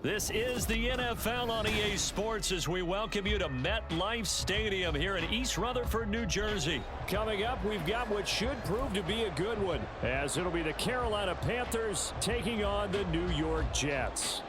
This is the NFL on EA Sports as we welcome you to MetLife Stadium here in East Rutherford, New Jersey. Coming up, we've got what should prove to be a good one, as it'll be the Carolina Panthers taking on the New York Jets.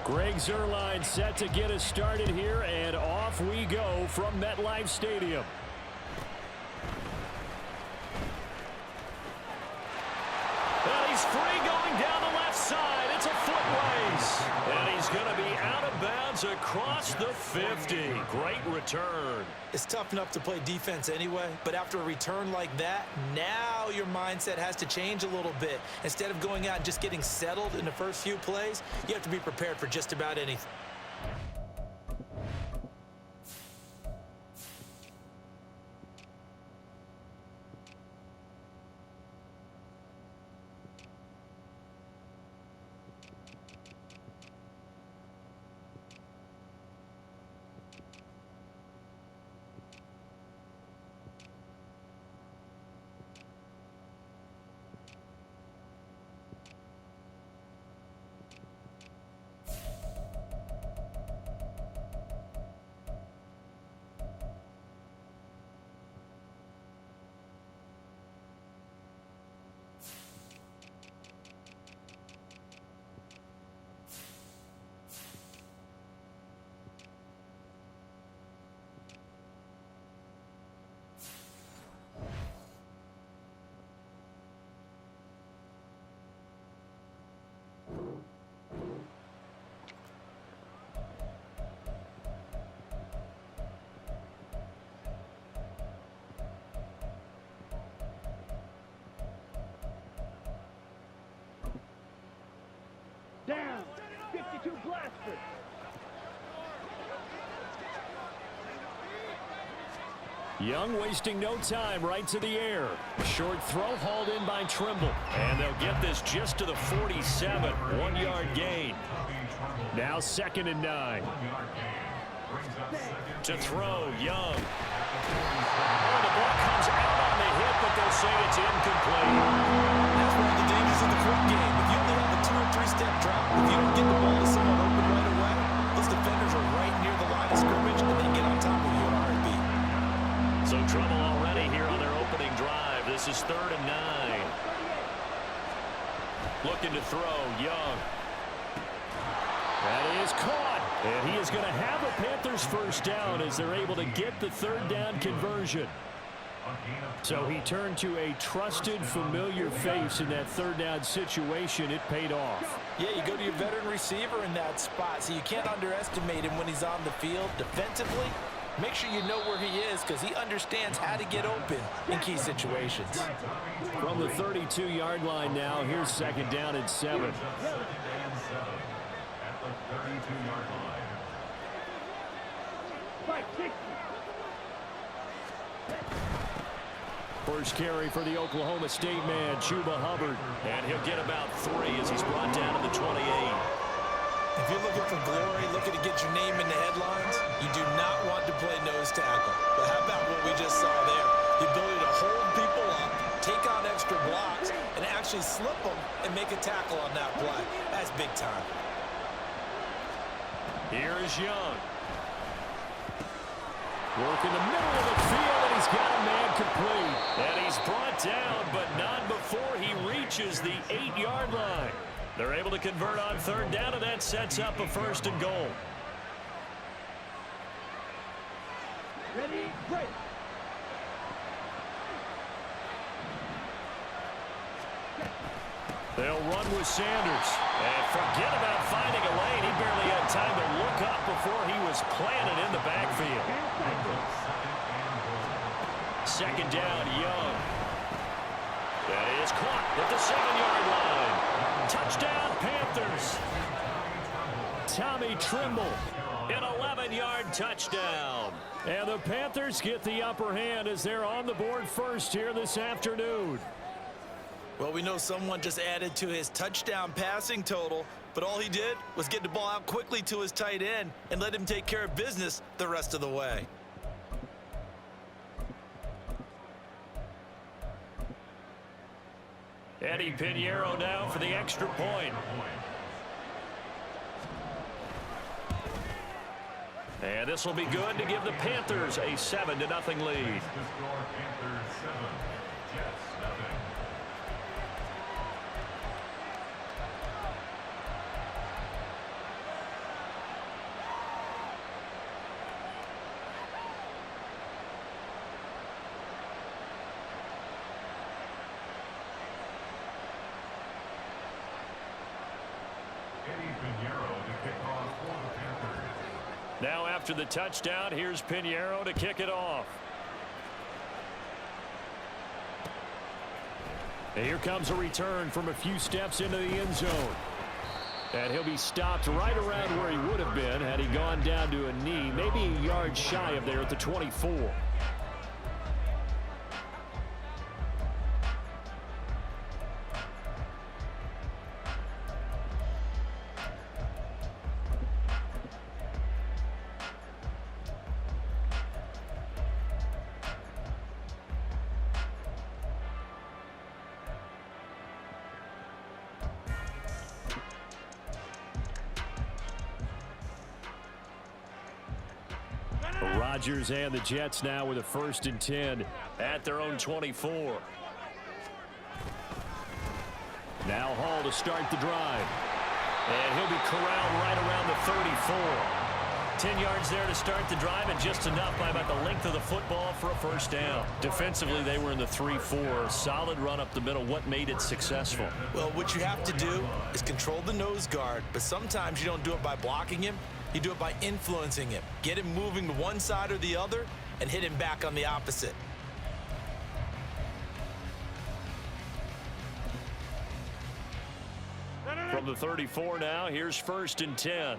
Greg Zuerlein set to get us started here, and off we go from MetLife Stadium. And he's free going down the left side. It's a foot race. And he's going to be out of bounds across the 50. Great return. It's tough enough to play defense anyway, but after a return like that, now your mindset has to change a little bit. Instead of going out and just getting settled in the first few plays, you have to be prepared for just about anything. Down, 52 blaster. Young wasting no time, right to the air. Short throw hauled in by Trimble. And they'll get this just to the 47. 1 yard gain. Now 2nd and 9. To throw, Young. Oh, the ball comes out on the hit, but they'll say it's incomplete. That's one of the dangers of the quick game. If you only have a 2- or 3-step drop, if you don't get the ball to someone open right away, those defenders are right near the line of scrimmage, and they get on top of you in a heartbeat. So trouble already here on their opening drive. This is 3rd and 9. Looking to throw, Young. That is caught, and he is going to have a Panthers first down as they're able to get the 3rd down conversion. So he turned to a trusted, familiar face in that 3rd down situation. It paid off. Yeah, you go to your veteran receiver in that spot, so you can't underestimate him when he's on the field. Defensively, make sure you know where he is because he understands how to get open in key situations. From the 32-yard line now, here's 2nd down and 7. First carry for the Oklahoma State man, Chuba Hubbard. And he'll get about 3 as he's brought down to the 28. If you're looking for glory, looking to get your name in the headlines, you do not want to play nose tackle. But how about what we just saw there? The ability to hold people up, take on extra blocks, and actually slip them and make a tackle on that play. That's big time. Here is Young. Work in the middle of the field, and he's got a man complete. And he's brought down, but not before he reaches the 8-yard line. They're able to convert on 3rd down, and that sets up a 1st and goal. Ready, break. They'll run with Sanders. And forget about finding a lane. He barely had time to look up before he was planted in the backfield. 2nd down, Young. That is caught at the 7-yard line. Touchdown, Panthers. Tommy Trimble. An 11-yard touchdown. And the Panthers get the upper hand as they're on the board first here this afternoon. Well, we know someone just added to his touchdown passing total, but all he did was get the ball out quickly to his tight end and let him take care of business the rest of the way. Eddie Pinheiro now for the extra point. And this will be good to give the Panthers a 7-0 lead. Now after the touchdown, here's Pinheiro to kick it off. And here comes a return from a few steps into the end zone. And he'll be stopped right around where he would have been had he gone down to a knee, maybe a yard shy of there at the 24. Rodgers and the Jets now with a 1st and 10 at their own 24. Now Hall to start the drive. And he'll be corralled right around the 34. 10 yards there to start the drive, and just enough by about the length of the football for a 1st down. Defensively, they were in the 3-4. Solid run up the middle. What made it successful? Well, what you have to do is control the nose guard, but sometimes you don't do it by blocking him. You do it by influencing him. Get him moving to one side or the other and hit him back on the opposite. From the 34 now, here's 1st and 10.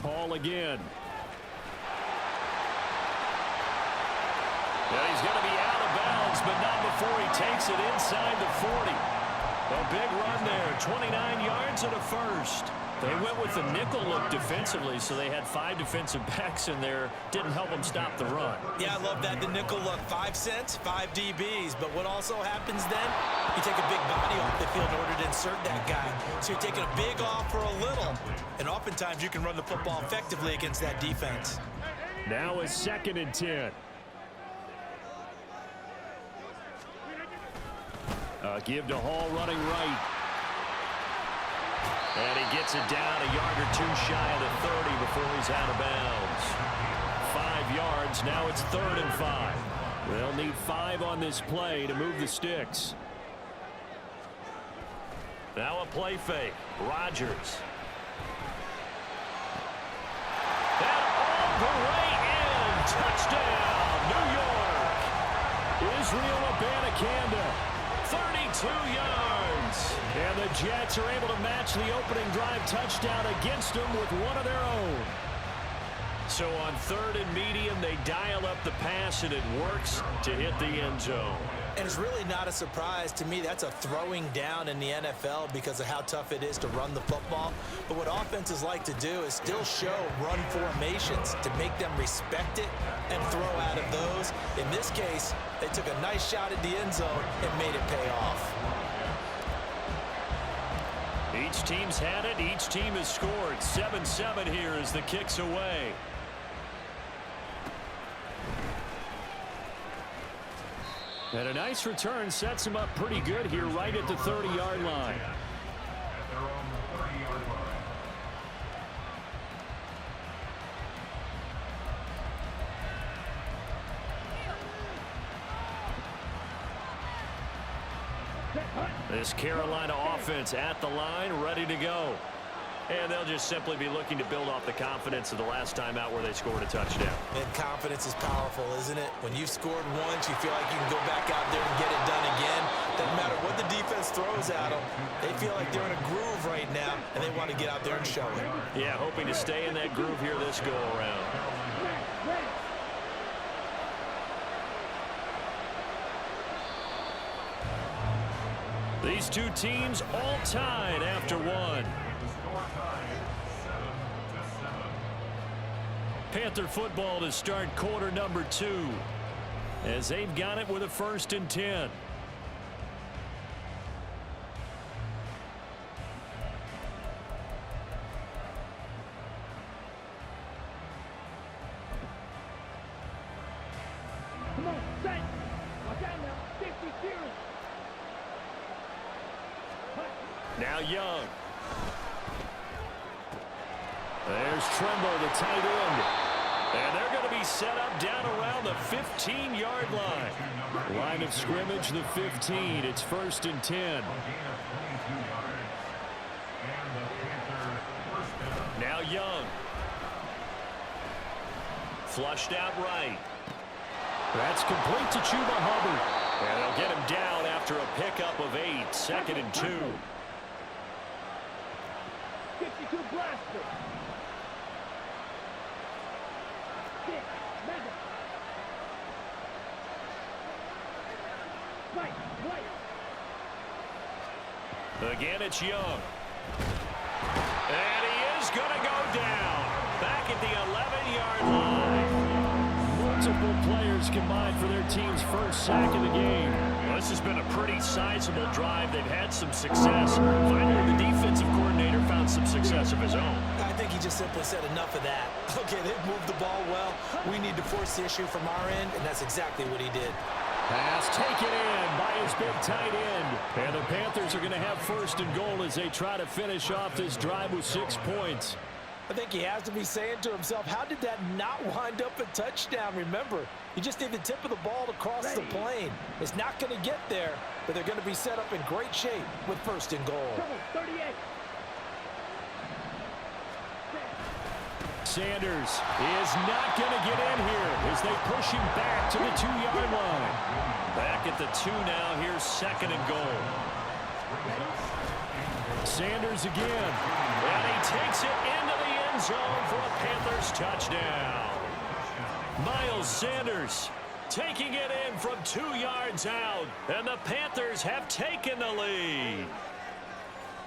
Hall again. Yeah, he's going to be out of bounds, but not before he takes it inside the 40. A big run there, 29 yards and a 1st. They went with the nickel look defensively, so they had 5 defensive backs in there. Didn't help them stop the run. Yeah, I love that, the nickel look. 5 cents, 5 DBs. But what also happens then, you take a big body off the field in order to insert that guy. So you're taking a big off for a little. And oftentimes you can run the football effectively against that defense. Now a 2nd and 10. Give to Hall running right. And he gets it down a yard or 2 shy of the 30 before he's out of bounds. 5 yards. Now it's 3rd and 5. They'll need 5 on this play to move the sticks. Now a play fake. Rodgers. And all the way in. Touchdown, New York. Israel Abanikanda. 32 yards. And the Jets are able to match the opening drive touchdown against them with one of their own. So on 3rd and medium, they dial up the pass, and it works to hit the end zone. And it's really not a surprise to me. That's a throwing down in the NFL because of how tough it is to run the football. But what offenses like to do is still show run formations to make them respect it and throw out of those. In this case, they took a nice shot at the end zone and made it pay off. Each team's had it. Each team has scored. 7-7 here as the kick's away. And a nice return sets him up pretty good here right at the 30-yard line. This Carolina offense at the line, ready to go. And they'll just simply be looking to build off the confidence of the last time out where they scored a touchdown. And confidence is powerful, isn't it? When you've scored once, you feel like you can go back out there and get it done again. Doesn't matter what the defense throws at them. They feel like they're in a groove right now, and they want to get out there and show it. Yeah, hoping to stay in that groove here this go-around. These two teams all tied after one. Panther football to start quarter number 2 as they've got it with a 1st and 10. Come on, set. Watch out now. 50 series. Now Young. There's Tremble, the tight end. And they're going to be set up down around the 15-yard line. Line of scrimmage, the 15. It's 1st and 10. Now Young. Flushed out right. That's complete to Chuba Hubbard. And they'll get him down after a pickup of 8. 2nd and 2. 52 blaster. 6, Madden. Right, right. Again, it's Young. And he is going to go down. Back at the 11-yard line. Multiple players combined for their team's first sack of the game. Well, this has been a pretty sizable drive. They've had some success. Finally, the defensive coordinator found some success of his own. I think he just simply said enough of that. Okay, they've moved the ball well. We need to force the issue from our end, and that's exactly what he did. Pass taken in by his big tight end. And the Panthers are going to have 1st and goal as they try to finish off this drive with 6 points. I think he has to be saying to himself, how did that not wind up a touchdown? Remember, you just need the tip of the ball to cross the plane. It's not going to get there, but they're going to be set up in great shape with 1st and goal. 38. Sanders is not going to get in here as they push him back to the 2-yard line. Back at the 2 now. Here's 2nd and goal. Sanders again. And he takes it into the end zone for a Panthers touchdown. Miles Sanders taking it in from 2 yards out. And the Panthers have taken the lead.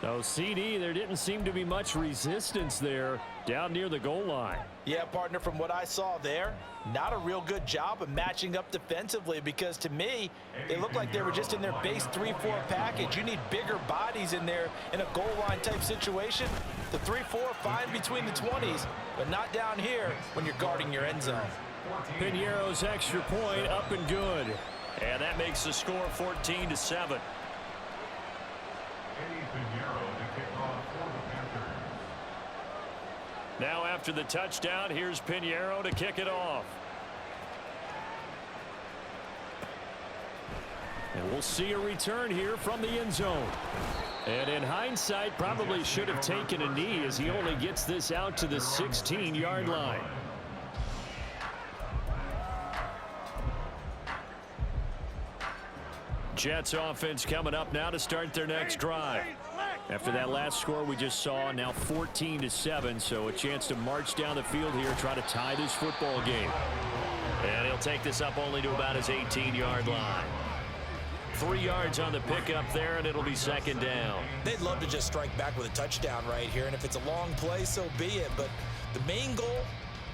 No, CD, there didn't seem to be much resistance there down near the goal line. Yeah, partner, from what I saw there, not a real good job of matching up defensively because to me, they looked like they were just in their base 3-4 package. You need bigger bodies in there in a goal line type situation. The 3-4, fine between the 20s, but not down here when you're guarding your end zone. Piñeiro's extra point up and good. And that makes the score 14-7. Now after the touchdown, here's Piñeiro to kick it off. And we'll see a return here from the end zone. And in hindsight, probably should have taken a knee as he only gets this out to the 16-yard line. Jets offense coming up now to start their next drive. After that last score we just saw, now 14-7, so a chance to march down the field here, try to tie this football game. And he'll take this up only to about his 18-yard line. 3 yards on the pickup there, and it'll be 2nd down. They'd love to just strike back with a touchdown right here, and if it's a long play, so be it. But the main goal,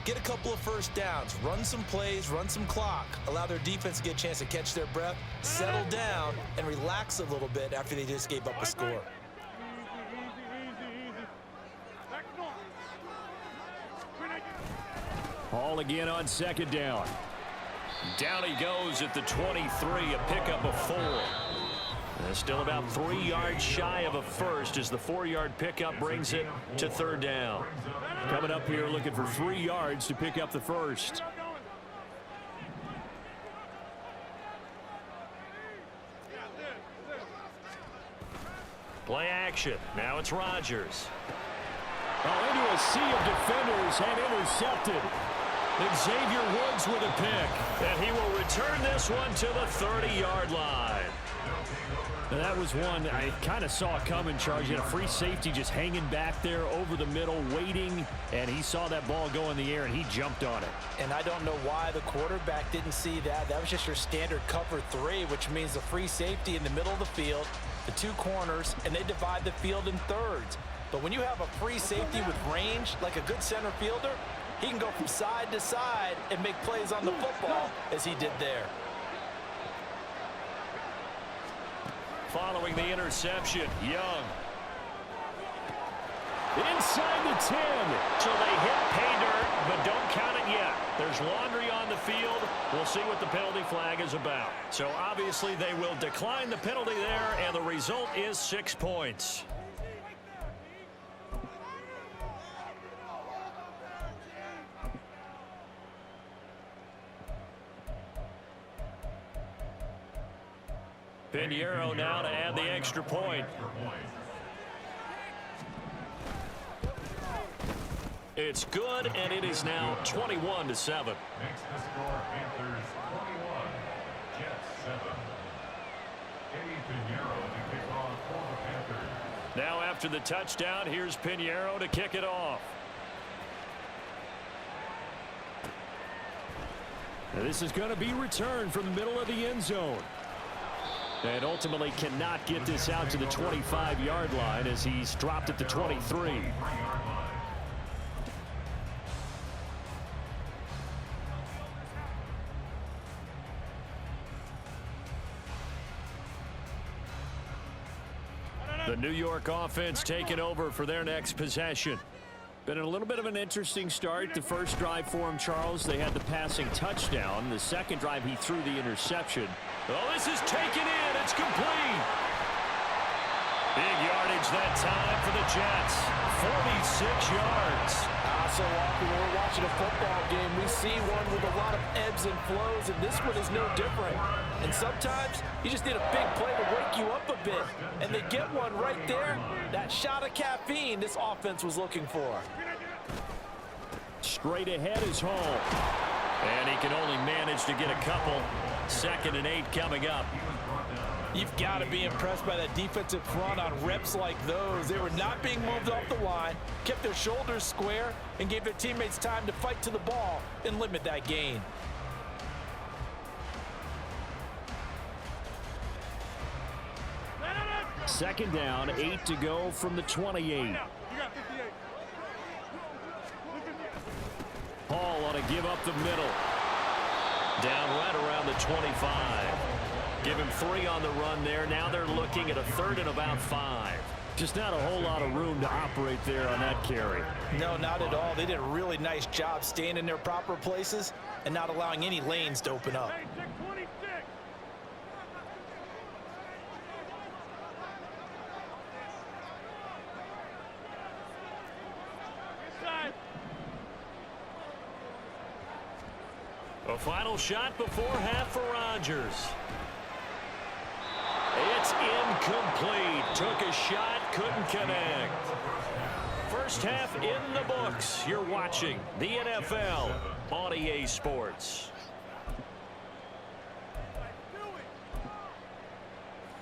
get a couple of 1st downs, run some plays, run some clock, allow their defense to get a chance to catch their breath, settle down, and relax a little bit after they just gave up a score. Hall again on 2nd down. Down he goes at the 23, a pickup of 4. And still about 3 yards shy of a first as the 4-yard pickup brings it to 3rd down. Coming up here looking for 3 yards to pick up the first. Play action. Now it's Rodgers. Oh, into a sea of defenders and intercepted. Xavier Woods with a pick, and he will return this one to the 30-yard line. And that was one I kind of saw coming, Charles. You had a free safety just hanging back there over the middle, waiting, and he saw that ball go in the air, and he jumped on it. And I don't know why the quarterback didn't see that. That was just your standard cover 3, which means the free safety in the middle of the field, the 2 corners, and they divide the field in thirds. But when you have a free safety with range, like a good center fielder, he can go from side to side and make plays on the football as he did there. Following the interception, Young. Inside the 10. So they hit pay dirt, but don't count it yet. There's laundry on the field. We'll see what the penalty flag is about. So obviously they will decline the penalty there, and the result is 6 points. Pinheiro now to add the extra point. It's good, and it is now 21-7. Makes the score Panthers 21, Jets 7. Eddie Pinheiro to kick off for the Panthers. Now after the touchdown, here's Pinheiro to kick it off. Now this is going to be returned from the middle of the end zone. And ultimately cannot get this out to the 25-yard line as he's dropped at the 23. The New York offense taking over for their next possession. Been a little bit of an interesting start. The first drive for him, Charles, they had the passing touchdown. The second drive, he threw the interception. Oh, this is taken in. It's complete. Big yardage that time for the Jets. 46 yards. So often when we're watching a football game, we see one with a lot of ebbs and flows, and this one is no different. And sometimes you just need a big play to wake you up a bit. And they get one right there. That shot of caffeine this offense was looking for. Straight ahead is Hall. And he can only manage to get a couple. 2nd and 8 coming up. You've got to be impressed by that defensive front on reps like those. They were not being moved off the line, kept their shoulders square, and gave their teammates time to fight to the ball and limit that gain. Second down, 8 to go from the 28. Hall on a give up the middle. Down right around the 25. Give him 3 on the run there. Now they're looking at a 3rd and about 5. Just not a whole lot of room to operate there on that carry. No, not at all. They did a really nice job staying in their proper places and not allowing any lanes to open up. A final shot before half for Rodgers. It's incomplete. Took a shot, couldn't connect. First half in the books. You're watching the NFL on EA Sports.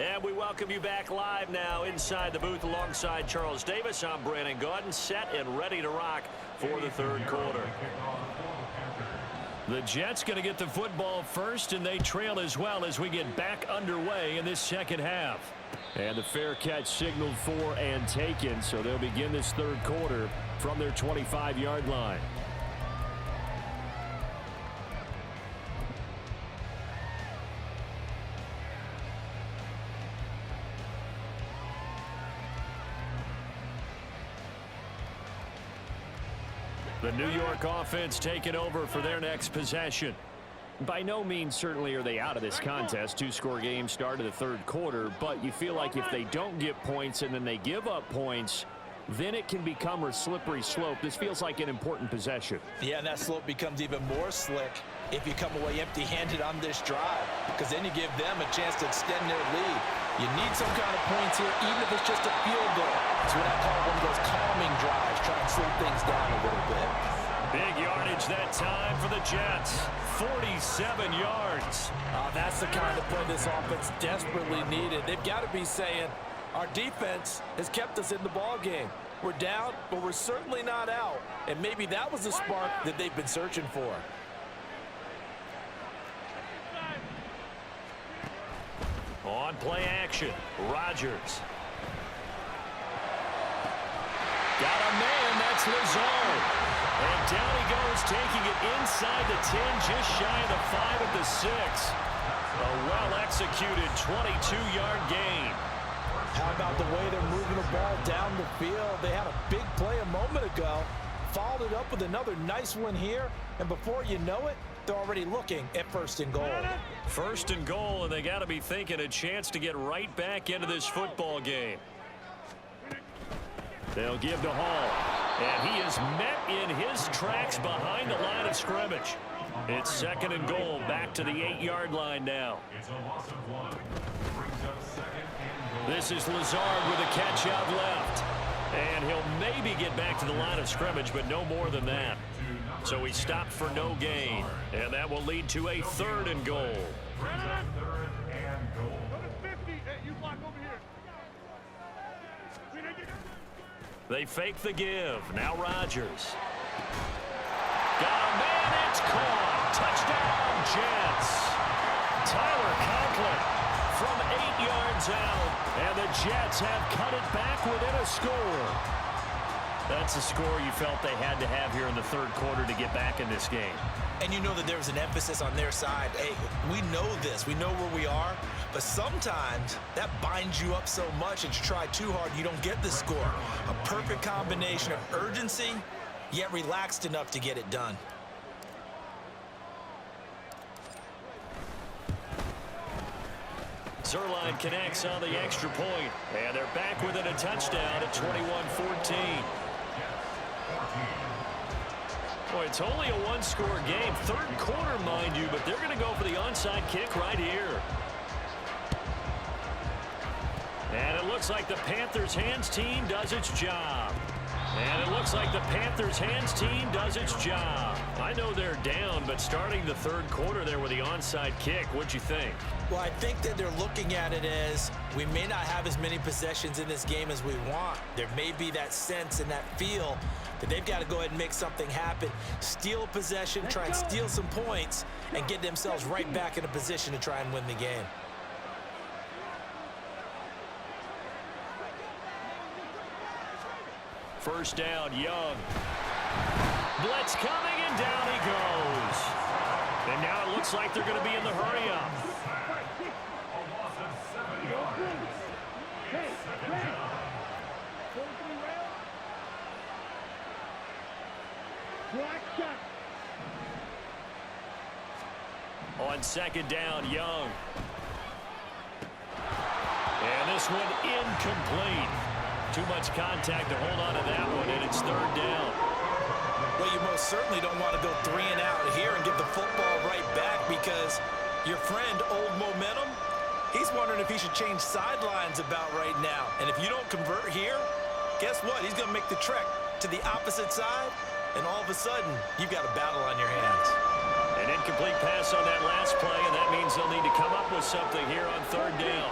And we welcome you back live now inside the booth alongside Charles Davis. I'm Brandon Gaudin, set and ready to rock for the 3rd quarter. The Jets going to get the football first, and they trail as well as we get back underway in this 2nd half. And the fair catch signaled for and taken, so they'll begin this 3rd quarter from their 25-yard line. The New York offense taking over for their next possession. By no means certainly are they out of this contest. 2-score game start of the 3rd quarter, but you feel like if they don't get points and then they give up points, then it can become a slippery slope. This feels like an important possession. Yeah, and that slope becomes even more slick if you come away empty-handed on this drive, because then you give them a chance to extend their lead. You need some kind of points here, even if it's just a field goal. It's what I call one of those calming drives, try and slow things down a little bit. Big yardage that time for the Jets. 47 yards. That's the kind of play this offense desperately needed. They've got to be saying, our defense has kept us in the ball game. We're down, but we're certainly not out. And maybe that was the spark that they've been searching for. On play action, Rodgers. Got a man, that's Lazard. And down he goes, taking it inside the 10, just shy of the 5 at the 6. A well-executed 22-yard gain. How about the way they're moving the ball down the field? They had a big play a moment ago, followed it up with another nice one here, and before you know it, they're already looking at 1st and goal. 1st and goal, and they got to be thinking a chance to get right back into this football game. They'll give to Hall, and he is met in his tracks behind the line of scrimmage. It's 2nd and goal, back to the 8-yard line now. It's a loss of 1. Brings up 2nd and goal. This is Lazard with a catch out left. And he'll maybe get back to the line of scrimmage, but no more than that. So he stopped for no gain. And that will lead to a 3rd and goal. Brings up 3rd and goal. They fake the give. Now Rodgers. Got a man. It's caught. Touchdown, Jets. Tyler Conklin from 8 yards out. And the Jets have cut it back within a score. That's a score you felt they had to have here in the 3rd quarter to get back in this game. And you know that there was an emphasis on their side. Hey, we know this. We know where we are. But sometimes that binds you up so much that you try too hard, you don't get the score. A perfect combination of urgency, yet relaxed enough to get it done. Zerline connects on the extra point. And they're back within a touchdown at 21-14. Boy, it's only a one-score game. 3rd quarter, mind you, but they're going to go for the onside kick right here. And it looks like the Panthers hands team does its job. And it looks like the Panthers hands team does its job. I know they're down, but starting the 3rd quarter there with the onside kick, what'd you think? Well, I think that they're looking at it as we may not have as many possessions in this game as we want. There may be that sense and that feel that they've got to go ahead and make something happen. Steal a possession, try and steal some points, and get themselves right back in a position to try and win the game. First down, Young. Blitz coming, and down he goes. And now it looks like they're going to be in the hurry-up. A loss of 7 yards. It's 2nd down. On 2nd down, Young. And this one incomplete. Too much contact to hold on to that one, and it's 3rd down. Well, you most certainly don't want to go 3 and out here and give the football right back, because your friend, Old Momentum, he's wondering if he should change sidelines about right now. And if you don't convert here, guess what? He's going to make the trek to the opposite side, and all of a sudden, you've got a battle on your hands. An incomplete pass on that last play, and that means they'll need to come up with something here on 3rd down.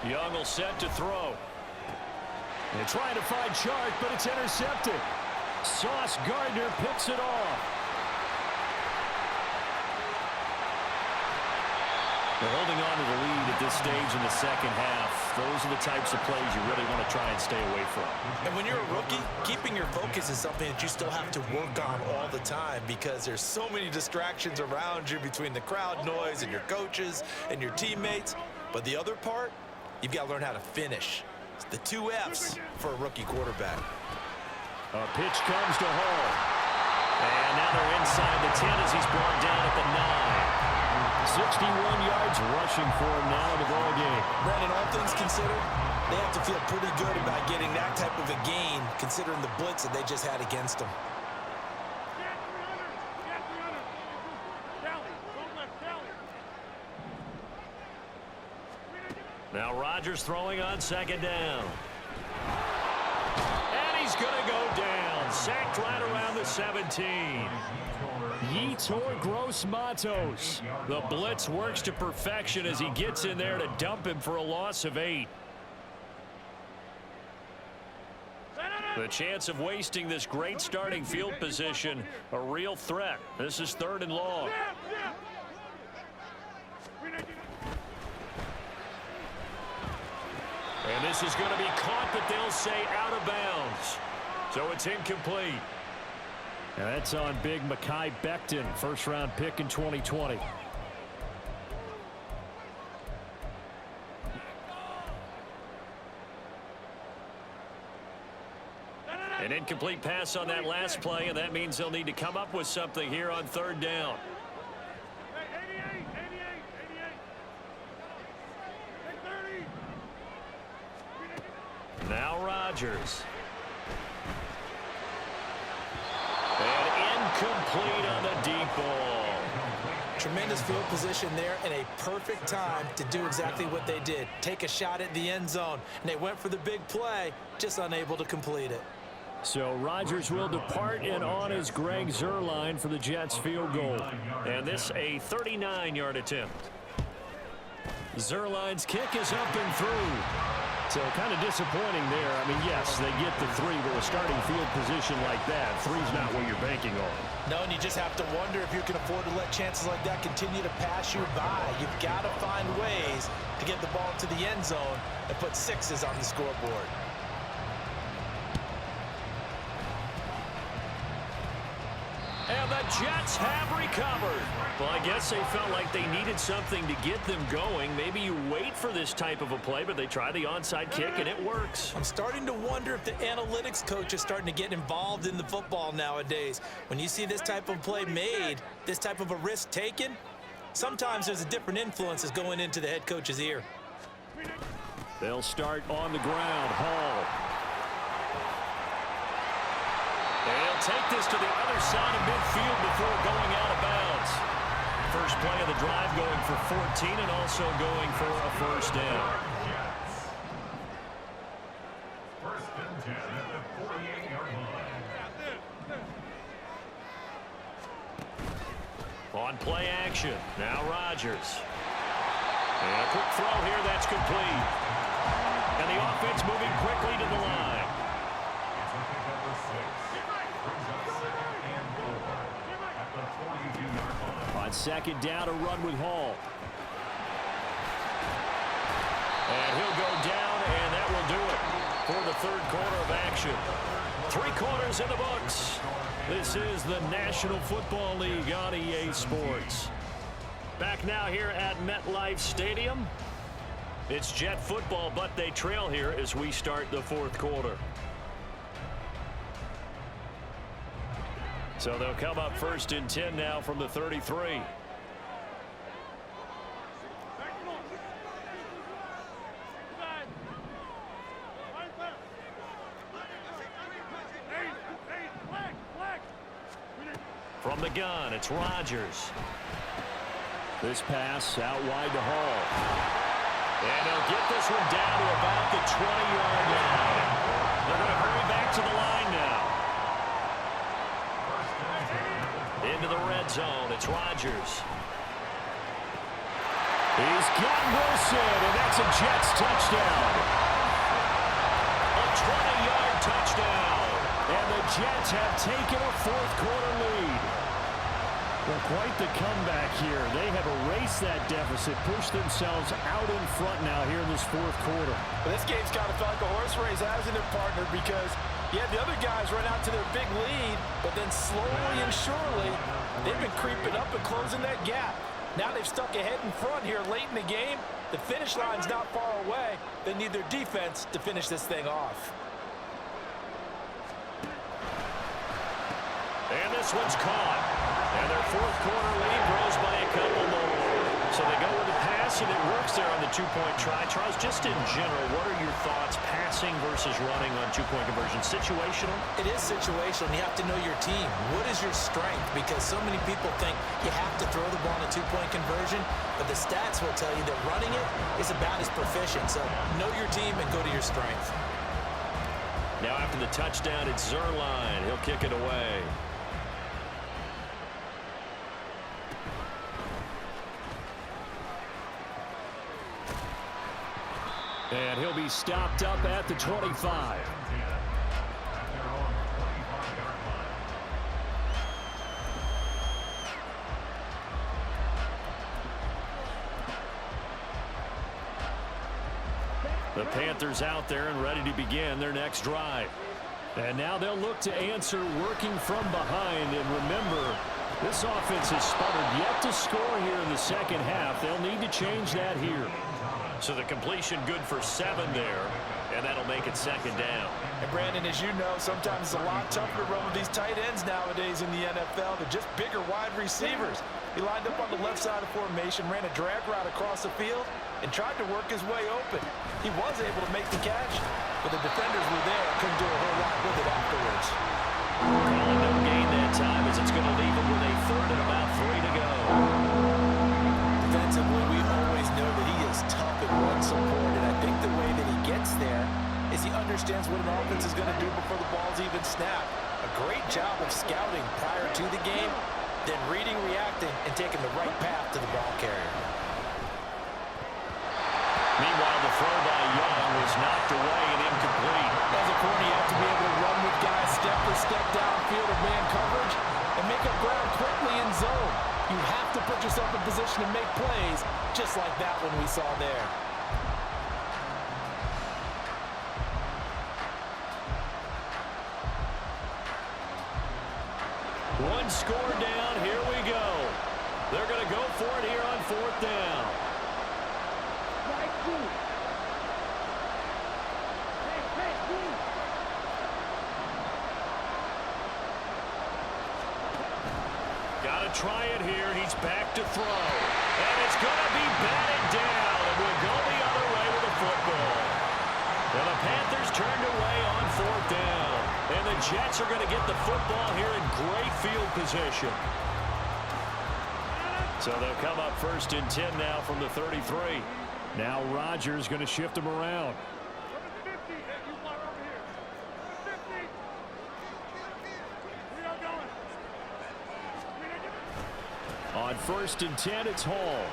Young will set to throw. They're trying to find Chark, but it's intercepted. Sauce Gardner picks it off. They're holding on to the lead at this stage in the 2nd half. Those are the types of plays you really want to try and stay away from. And when you're a rookie, keeping your focus is something that you still have to work on all the time, because there's so many distractions around you between the crowd noise and your coaches and your teammates. But the other part, you've got to learn how to finish. It's the 2 F's for a rookie quarterback. A pitch comes to Hall. And now they're inside the 10 as he's brought down at the 9. 61 yards rushing for him now in the ball game. Brandon, all things considered, they have to feel pretty good about getting that type of a gain, considering the blitz that they just had against them. Now Rodgers throwing on second down. And he's going to go down. Sacked right around the 17. Yetur Gross-Matos. The blitz works to perfection as he gets in there to dump him for a loss of 8. The chance of wasting this great starting field position, a real threat. This is 3rd and long. And this is going to be caught, but they'll say out of bounds. So it's incomplete. And that's on big Mekhi Becton, first-round pick in 2020. An incomplete pass on that last play, and that means they'll need to come up with something here on 3rd down. Now Rodgers. And incomplete on the deep ball. Tremendous field position there and a perfect time to do exactly what they did. Take a shot at the end zone. And they went for the big play, just unable to complete it. So Rodgers will depart, and on is Greg Zuerlein for the Jets field goal. And this a 39-yard attempt. Zuerlein's kick is up and through. So kind of disappointing there. I mean, yes, they get the 3, but a starting field position like that, 3's not what you're banking on. No, and you just have to wonder if you can afford to let chances like that continue to pass you by. You've got to find ways to get the ball to the end zone and put 6s on the scoreboard. And the Jets have recovered. Well, I guess they felt like they needed something to get them going. Maybe you wait for this type of a play, but they try the onside kick, and it works. I'm starting to wonder if the analytics coach is starting to get involved in the football nowadays. When you see this type of play made, this type of a risk taken, sometimes there's a different influences going into the head coach's ear. They'll start on the ground. Hall. They'll take this to the other side of midfield before going out of bounds. First play of the drive going for 14 and also going for a first down. First and 10 at the 48-yard line. On play action, now Rodgers. And a quick throw here, that's complete. And the offense moving quickly to the line. On second down, a run with Hall. And he'll go down, and that will do it for the 3rd quarter of action. 3 quarters in the books. This is the National Football League on EA Sports. Back now here at MetLife Stadium. It's Jet football, but they trail here as we start the 4th quarter. So they'll come up 1st and 10 now from the 33. From the gun, it's Rodgers. This pass out wide to Hall. And they'll get this one down to about the 20-yard line. They're going to hurry back to the line now. Into the red zone, it's Rodgers. He's got Wilson, and that's a Jets touchdown. A 20-yard touchdown. And the Jets have taken a 4th quarter lead. Well, quite the comeback here. They have erased that deficit, pushed themselves out in front now here in this 4th quarter. But this game's kind of felt like a horse race, hasn't it, partner? Because you had the other guys run out to their big lead, but then slowly and surely, they've been creeping up and closing that gap. Now they've stuck ahead in front here late in the game. The finish line's not far away. They need their defense to finish this thing off. And this one's caught. And their fourth quarter lead grows by a couple more. So they go with the pass, and it works there on the two-point try. Charles, just in general, what are your thoughts passing versus running on two-point conversion? Situational? It is situational. You have to know your team. What is your strength? Because so many people think you have to throw the ball in a two-point conversion, but the stats will tell you that running it is about as proficient. So know your team and go to your strength. Now after the touchdown, it's Zerline. He'll kick it away. And he'll be stopped up at the 25. The Panthers out there and ready to begin their next drive. And now they'll look to answer working from behind. And remember, this offense has sputtered yet to score here in the second half. They'll need to change that here. So the completion good for 7 there, and that'll make it second down. And Brandon, as you know, sometimes it's a lot tougher to run with these tight ends nowadays in the NFL. They're just bigger wide receivers. He lined up on the left side of formation, ran a drag route across the field, and tried to work his way open. He was able to make the catch, but the defenders were there, couldn't do a whole lot with it afterwards. Calling no gain that time as it's going to leave him with a third and about 3 to go. Defensively, we always know that he is tough and run support, and I think the way that he gets there is he understands what an offense is going to do before the ball's even snapped. A great job of scouting prior to the game, then reading, reacting, and taking the right path to the ball carrier. Meanwhile, the throw by Young was knocked away and incomplete. As a corner, you have to be able to run with guys step for step downfield of man coverage and make up ground quickly in zone. You have to put yourself in position to make plays, just like that one we saw there. One score down, here we go. They're going to go for it here on 4th down. Got to try it here. He's back to throw. And it's going to be batted down. And we'll go the other way with the football. And the Panthers turned away on 4th down. And the Jets are going to get the football here in great field position. So they'll come up 1st and 10 now from the 33. Now Rodgers going to shift him around. On 1st and 10, it's Hall.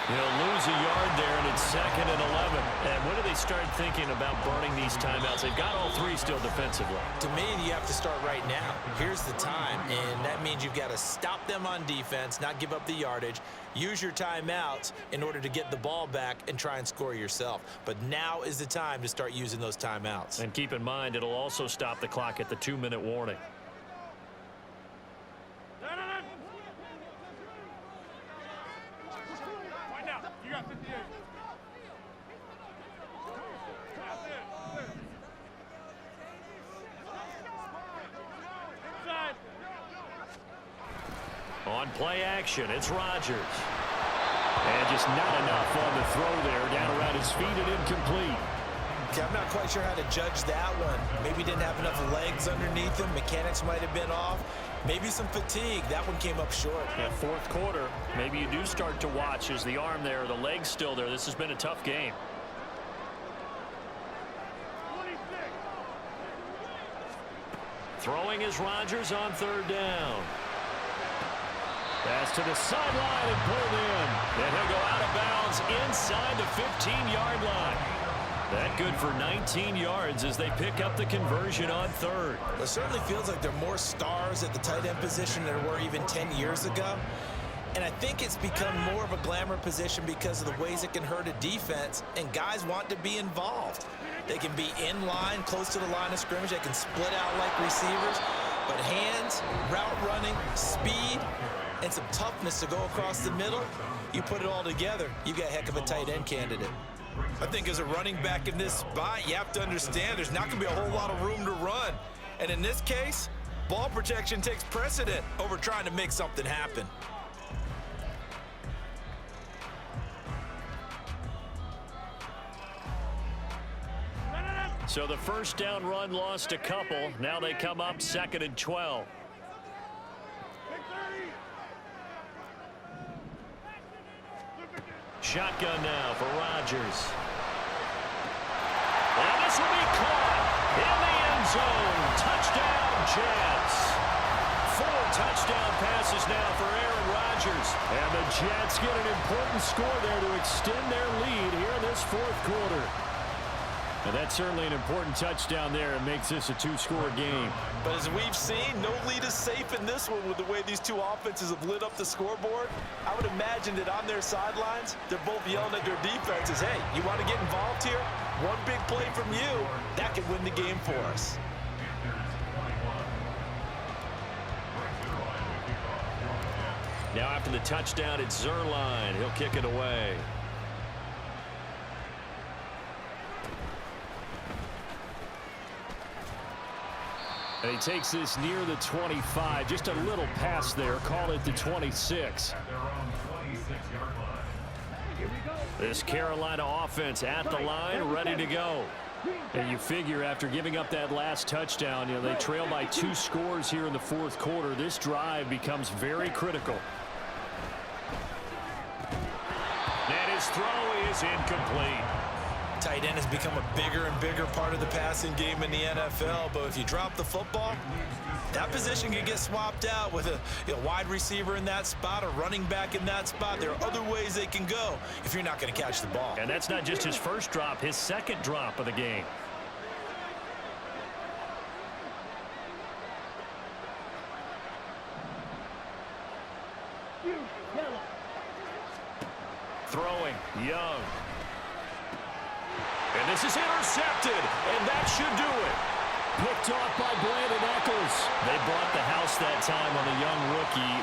He'll lose a yard there, and it's 2nd and 11. And when do they start thinking about burning these timeouts? They've got all 3 still defensively. To me, you have to start right now. Here's the time, and that means you've got to stop them on defense, not give up the yardage, use your timeouts in order to get the ball back and try and score yourself. But now is the time to start using those timeouts. And keep in mind, it'll also stop the clock at the 2-minute warning. On play action, it's Rodgers. And just not enough on the throw there. Down around his feet and incomplete. Okay, I'm not quite sure how to judge that one. Maybe he didn't have enough legs underneath him. Mechanics might have been off. Maybe some fatigue. That one came up short. Yeah, 4th quarter, maybe you do start to watch as the arm there, the leg's still there. This has been a tough game. Throwing is Rodgers on 3rd down. Pass to the sideline and pulled in. And he'll go out of bounds inside the 15-yard line. That good for 19 yards as they pick up the conversion on 3rd. It certainly feels like there are more stars at the tight end position than there were even 10 years ago. And I think it's become more of a glamour position because of the ways it can hurt a defense, and guys want to be involved. They can be in line, close to the line of scrimmage. They can split out like receivers. But hands, route running, speed, and some toughness to go across the middle, you put it all together, you got a heck of a tight end candidate. I think as a running back in this spot, you have to understand there's not going to be a whole lot of room to run. And in this case, Ball protection takes precedent over trying to make something happen. So the first down run lost a couple. Now they come up 2nd and 12. Shotgun now for Rodgers. And this will be caught in the end zone. Touchdown, Jets. 4 touchdown passes now for Aaron Rodgers. And the Jets get an important score there to extend their lead here in this 4th quarter. And that's certainly an important touchdown there. It makes this a 2-score game. But as we've seen, no lead is safe in this one with the way these two offenses have lit up the scoreboard. I would imagine that on their sidelines, they're both yelling at their defenses, hey, you want to get involved here? One big play from you, that could win the game for us. Now after the touchdown, it's Zerline. He'll kick it away. And he takes this near the 25. Just a little pass there. Call it the 26. This Carolina offense at the line, ready to go. And you figure after giving up that last touchdown, they trail by 2 scores here in the 4th quarter. This drive becomes very critical. And his throw is incomplete. Tight end has become a bigger and bigger part of the passing game in the NFL, but if you drop the football, that position can get swapped out with a wide receiver in that spot, a running back in that spot. There are other ways they can go if you're not going to catch the ball. And that's not just his first drop, his 2nd drop of the game. Throwing, Young. And this is intercepted, and that should do it. Picked off by Brandon Echols. They brought the house that time on the young rookie.